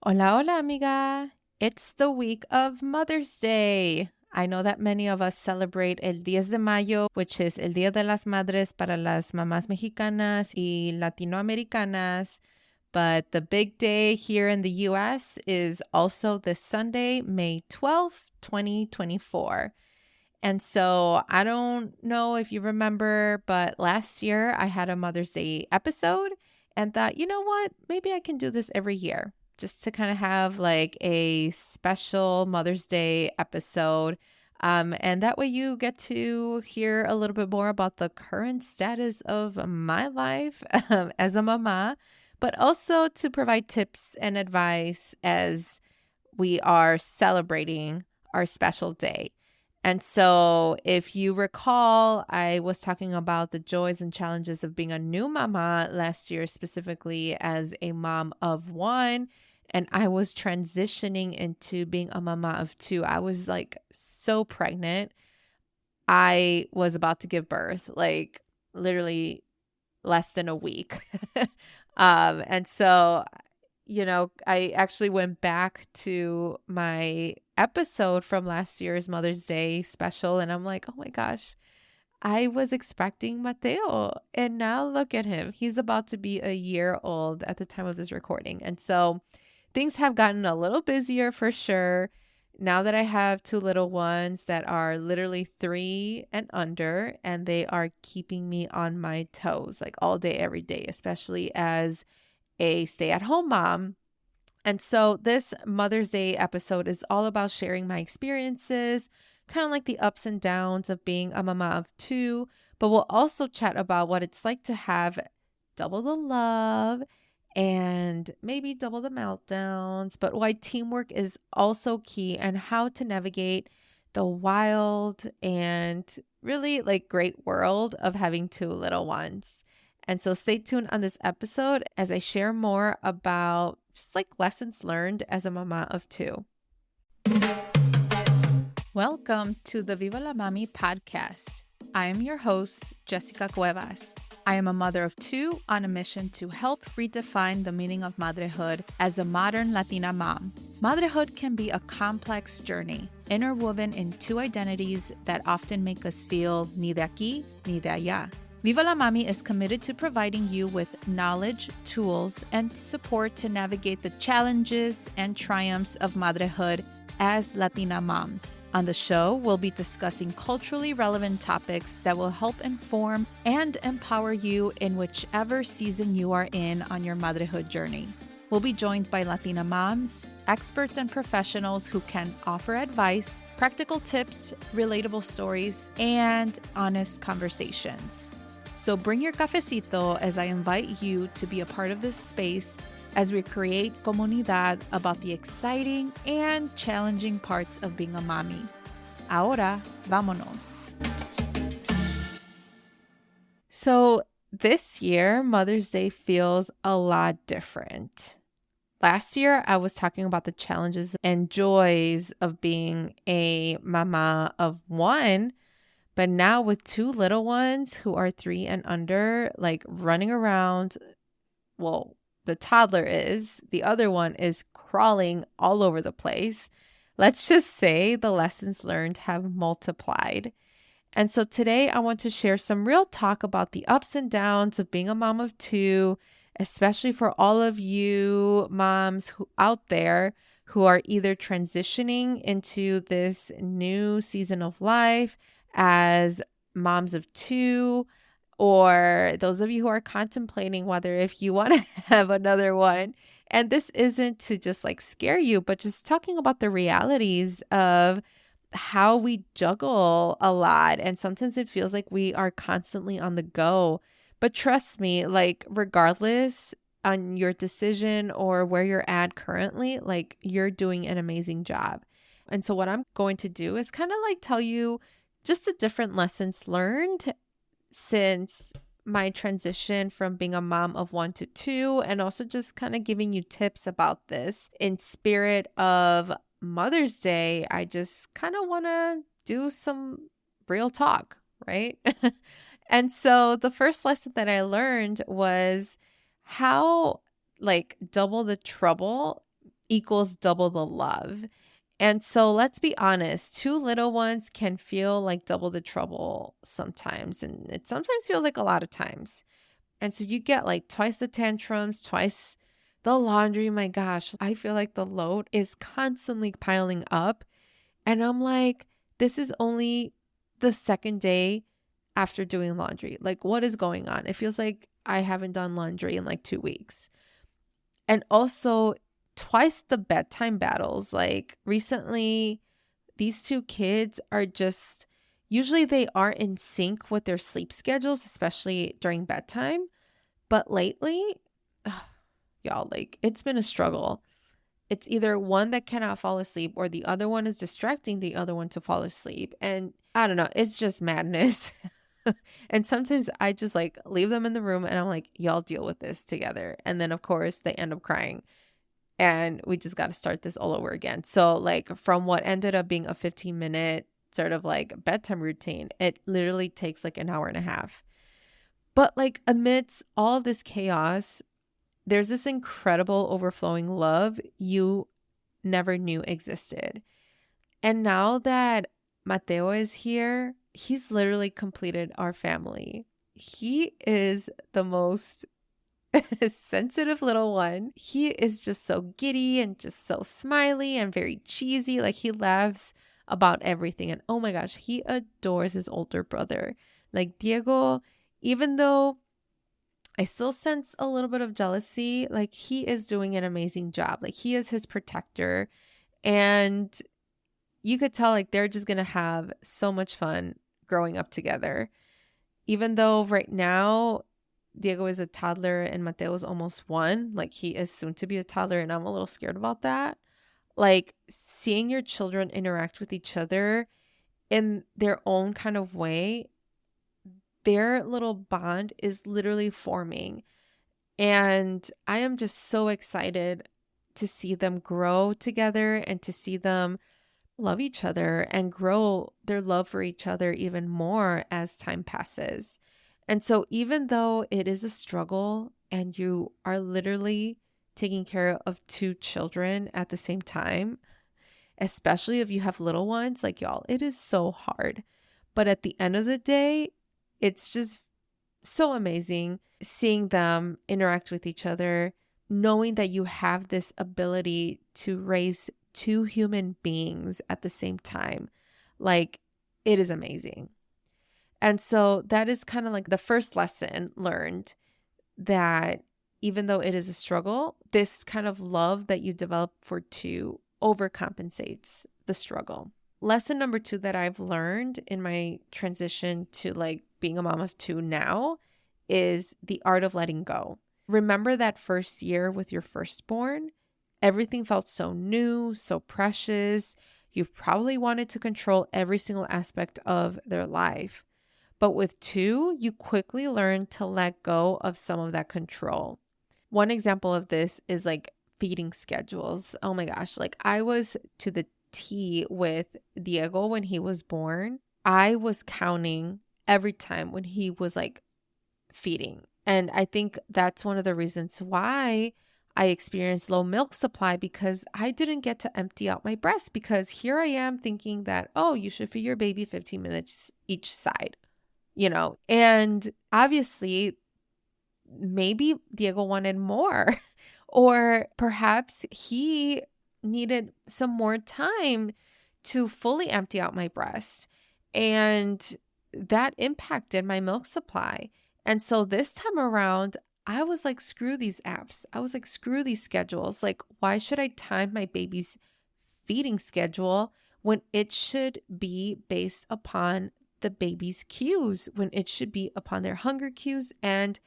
Hola, hola, amiga. It's the week of Mother's Day. I know that many of us celebrate el 10 de mayo, which is el Día de las Madres para las mamás mexicanas y latinoamericanas. But the big day here in the US is also this Sunday, May 12th, 2024. And so I don't know if you remember, but last year I had a Mother's Day episode and thought, you know what? Maybe I can do this every year just to kind of have like a special Mother's Day episode. And that way you get to hear a little bit more about the current status of my life as a mama, but also to provide tips and advice as we are celebrating our special day. And so, if you recall, I was talking about the joys and challenges of being a new mama last year, specifically as a mom of one. And I was transitioning into being a mama of two. I was like so pregnant. I was about to give birth, like literally less than a week. And so I actually went back to my episode from last year's Mother's Day special, and I'm like, oh my gosh, I was expecting Mateo, and now look at him. He's about to be a year old at the time of this recording. And so things have gotten a little busier for sure. Now that I have two little ones that are literally 3 and under, and they are keeping me on my toes like all day, every day, especially as a stay-at-home mom. And so this Mother's Day episode is all about sharing my experiences, kind of like the ups and downs of being a mama of two, but we'll also chat about what it's like to have double the love and maybe double the meltdowns, but why teamwork is also key and how to navigate the wild and really like great world of having two little ones. And so stay tuned on this episode as I share more about just like lessons learned as a mama of two. Welcome to the Viva la Mami podcast. I am your host, Jessica Cuevas. I am a mother of two on a mission to help redefine the meaning of madrehood as a modern Latina mom. Madrehood can be a complex journey, interwoven in two identities that often make us feel ni de aquí ni de allá. Viva la Mami is committed to providing you with knowledge, tools, and support to navigate the challenges and triumphs of madrehood as Latina moms. On the show, we'll be discussing culturally relevant topics that will help inform and empower you in whichever season you are in on your motherhood journey. We'll be joined by Latina moms, experts and professionals who can offer advice, practical tips, relatable stories, and honest conversations. So bring your cafecito as I invite you to be a part of this space as we create comunidad about the exciting and challenging parts of being a mommy. Ahora, vámonos. So this year, Mother's Day feels a lot different. Last year, I was talking about the challenges and joys of being a mama of one. But now with two little ones who are 3 and under, like running around, well, the toddler is, the other one is crawling all over the place. Let's just say the lessons learned have multiplied. And so today I want to share some real talk about the ups and downs of being a mom of two, especially for all of you moms who out there who are either transitioning into this new season of life as moms of two, or those of you who are contemplating whether if you want to have another one. And this isn't to just like scare you, but just talking about the realities of how we juggle a lot. And sometimes it feels like we are constantly on the go. But trust me, like regardless on your decision or where you're at currently, like you're doing an amazing job. And so what I'm going to do is kind of like tell you just the different lessons learned since my transition from being a mom of one to two, and also just kind of giving you tips about this in spirit of Mother's Day. I just kind of want to do some real talk, right? And so the first lesson that I learned was how like double the trouble equals double the love. And so let's be honest, two little ones can feel like double the trouble sometimes. And it sometimes feels like a lot of times. And so you get like twice the tantrums, twice the laundry. My gosh, I feel like the load is constantly piling up. And I'm like, this is only the second day after doing laundry. Like, what is going on? It feels like I haven't done laundry in like 2 weeks. And also, twice the bedtime battles. Like, recently, these two kids are just, usually they are in sync with their sleep schedules, especially during bedtime. But lately, y'all, like, it's been a struggle. It's either one that cannot fall asleep or the other one is distracting the other one to fall asleep. And I don't know, it's just madness. And sometimes I just like leave them in the room and I'm like, y'all deal with this together. And then, of course, they end up crying. And we just got to start this all over again. So like from what ended up being a 15-minute sort of like bedtime routine, it literally takes like an hour and a half. But like amidst all of this chaos, there's this incredible overflowing love you never knew existed. And now that Mateo is here, he's literally completed our family. He is the most sensitive little one. He is just so giddy and just so smiley and very cheesy. Like he laughs about everything. And oh my gosh, he adores his older brother. Like Diego, even though I still sense a little bit of jealousy, like he is doing an amazing job. Like he is his protector. And you could tell like they're just going to have so much fun growing up together. Even though right now Diego is a toddler and Mateo is almost 1, like he is soon to be a toddler and I'm a little scared about that. Like seeing your children interact with each other in their own kind of way, their little bond is literally forming. And I am just so excited to see them grow together and to see them love each other and grow their love for each other even more as time passes. And so even though it is a struggle and you are literally taking care of 2 children at the same time, especially if you have little ones, like y'all, it is so hard. But at the end of the day, it's just so amazing seeing them interact with each other, knowing that you have this ability to raise 2 human beings at the same time. Like, it is amazing. And so that is kind of like the first lesson learned, that even though it is a struggle, this kind of love that you develop for 2 overcompensates the struggle. Lesson number 2 that I've learned in my transition to like being a mom of 2 now is the art of letting go. Remember that first year with your firstborn? Everything felt so new, so precious. You've probably wanted to control every single aspect of their life. But with 2, you quickly learn to let go of some of that control. One example of this is like feeding schedules. Oh my gosh, like I was to the T with Diego when he was born. I was counting every time when he was like feeding. And I think that's one of the reasons why I experienced low milk supply, because I didn't get to empty out my breast, because here I am thinking that, oh, you should feed your baby 15 minutes each side, you know, and obviously maybe Diego wanted more, or perhaps he needed some more time to fully empty out my breast. And that impacted my milk supply. And so this time around, I was like, screw these apps. I was like, screw these schedules. Like, why should I time my baby's feeding schedule when it should be based upon the baby's cues, when it should be upon their hunger cues and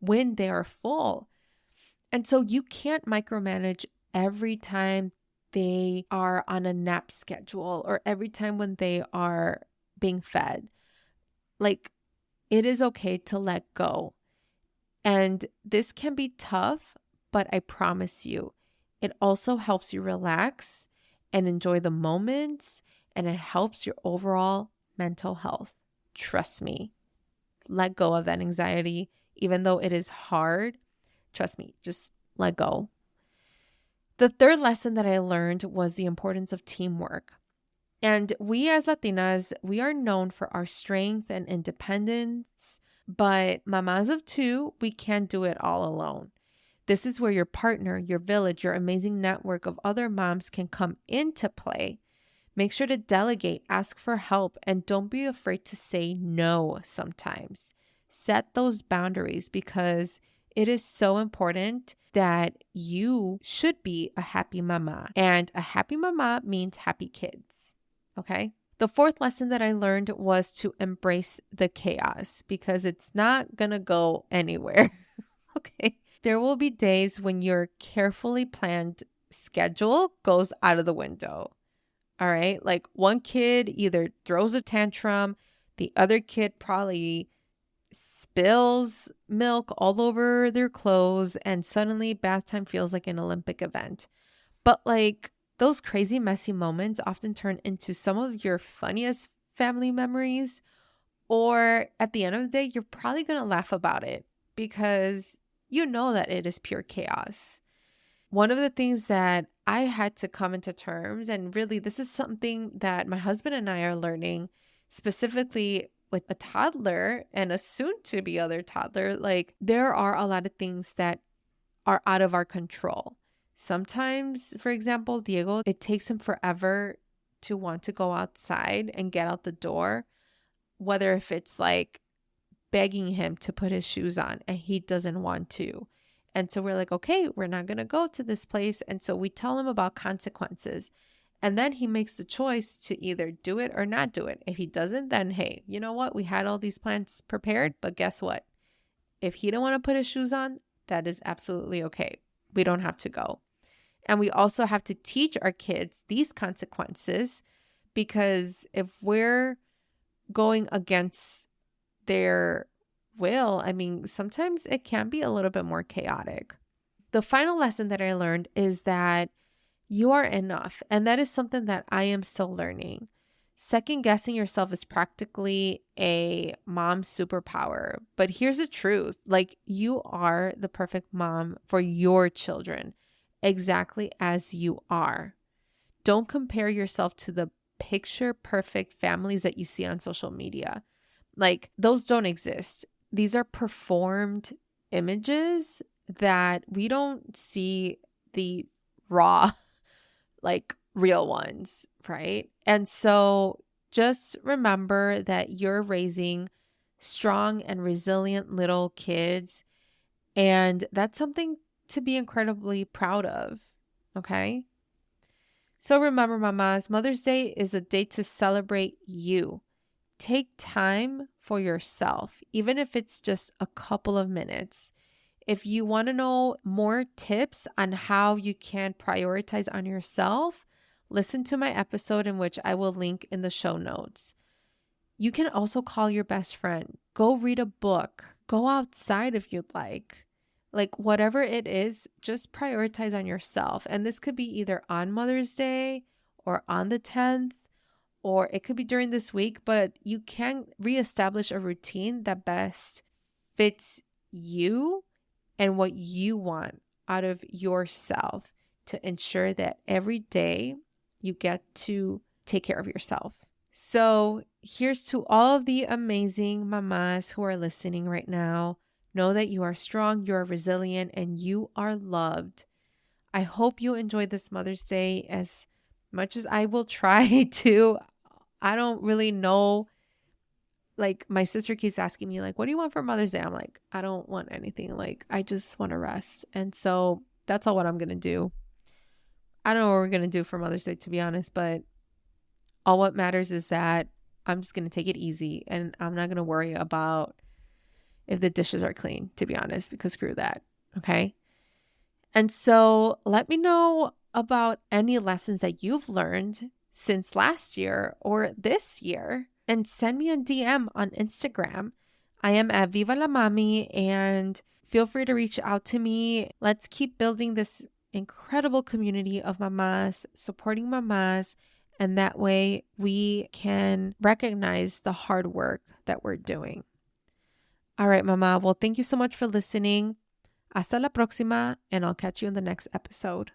when they are full? And so you can't micromanage every time they are on a nap schedule or every time when they are being fed. Like, it is okay to let go. And this can be tough, but I promise you, it also helps you relax and enjoy the moments, and it helps your overall mental health. Trust me, let go of that anxiety, even though it is hard. Trust me, just let go. The third lesson that I learned was the importance of teamwork. And we as Latinas, we are known for our strength and independence, but mamas of two, we can't do it all alone. This is where your partner, your village, your amazing network of other moms can come into play. Make sure to delegate, ask for help, and don't be afraid to say no sometimes. Set those boundaries because it is so important that you should be a happy mama. And a happy mama means happy kids. Okay? The fourth lesson that I learned was to embrace the chaos because it's not going to go anywhere. Okay? There will be days when your carefully planned schedule goes out of the window. All right. Like one kid either throws a tantrum, the other kid probably spills milk all over their clothes, and suddenly bath time feels like an Olympic event. But like those crazy, messy moments often turn into some of your funniest family memories. Or at the end of the day, you're probably going to laugh about it because you know that it is pure chaos. One of the things that I had to come into terms, and really this is something that my husband and I are learning, specifically with a toddler and a soon-to-be other toddler, like there are a lot of things that are out of our control. Sometimes, for example, Diego, it takes him forever to want to go outside and get out the door, whether if it's like begging him to put his shoes on and he doesn't want to. And so we're like, okay, we're not going to go to this place. And so we tell him about consequences. And then he makes the choice to either do it or not do it. If he doesn't, then hey, you know what? We had all these plans prepared, but guess what? If he don't want to put his shoes on, that is absolutely okay. We don't have to go. And we also have to teach our kids these consequences because if we're going against their will, I mean, sometimes it can be a little bit more chaotic. The final lesson that I learned is that you are enough. And that is something that I am still learning. Second guessing yourself is practically a mom's superpower. But here's the truth. Like you are the perfect mom for your children, exactly as you are. Don't compare yourself to the picture perfect families that you see on social media. Like those don't exist. These are performed images that we don't see the raw, like real ones, right? And so just remember that you're raising strong and resilient little kids. And that's something to be incredibly proud of. Okay. So remember, mamas, Mother's Day is a day to celebrate you. Take time for yourself, even if it's just a couple of minutes. If you want to know more tips on how you can prioritize on yourself, listen to my episode in which I will link in the show notes. You can also call your best friend. Go read a book. Go outside if you'd like. Like whatever it is, just prioritize on yourself. And this could be either on Mother's Day or on the 10th. Or it could be during this week, but you can reestablish a routine that best fits you and what you want out of yourself to ensure that every day you get to take care of yourself. So here's to all of the amazing mamas who are listening right now. Know that you are strong, you are resilient, and you are loved. I hope you enjoyed this Mother's Day as much as I will try to. I don't really know. Like my sister keeps asking me like, what do you want for Mother's Day? I'm like, I don't want anything. Like, I just want to rest. And so that's all what I'm going to do. I don't know what we're going to do for Mother's Day, to be honest, but all what matters is that I'm just going to take it easy and I'm not going to worry about if the dishes are clean, to be honest, because screw that. Okay. And so let me know about any lessons that you've learned since last year or this year, and send me a DM on Instagram. I am at Viva la Mami, and feel free to reach out to me. Let's keep building this incredible community of mamas, supporting mamas, and that way we can recognize the hard work that we're doing. All right, mama. Well, thank you so much for listening. Hasta la próxima, and I'll catch you in the next episode.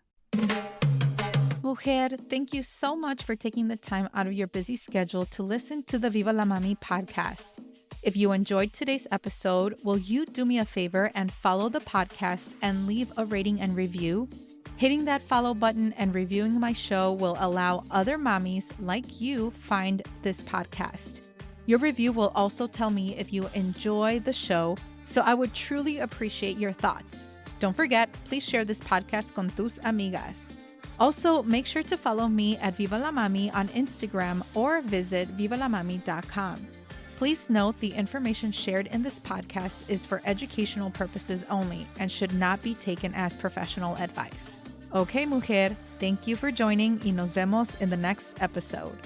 Mujer, thank you so much for taking the time out of your busy schedule to listen to the Viva la Mami podcast. If you enjoyed today's episode, will you do me a favor and follow the podcast and leave a rating and review? Hitting that follow button and reviewing my show will allow other mommies like you find this podcast. Your review will also tell me if you enjoy the show, so I would truly appreciate your thoughts. Don't forget, please share this podcast con tus amigas. Also, make sure to follow me at Viva la Mami on Instagram or visit vivalamami.com. Please note the information shared in this podcast is for educational purposes only and should not be taken as professional advice. Okay, mujer, thank you for joining y nos vemos in the next episode.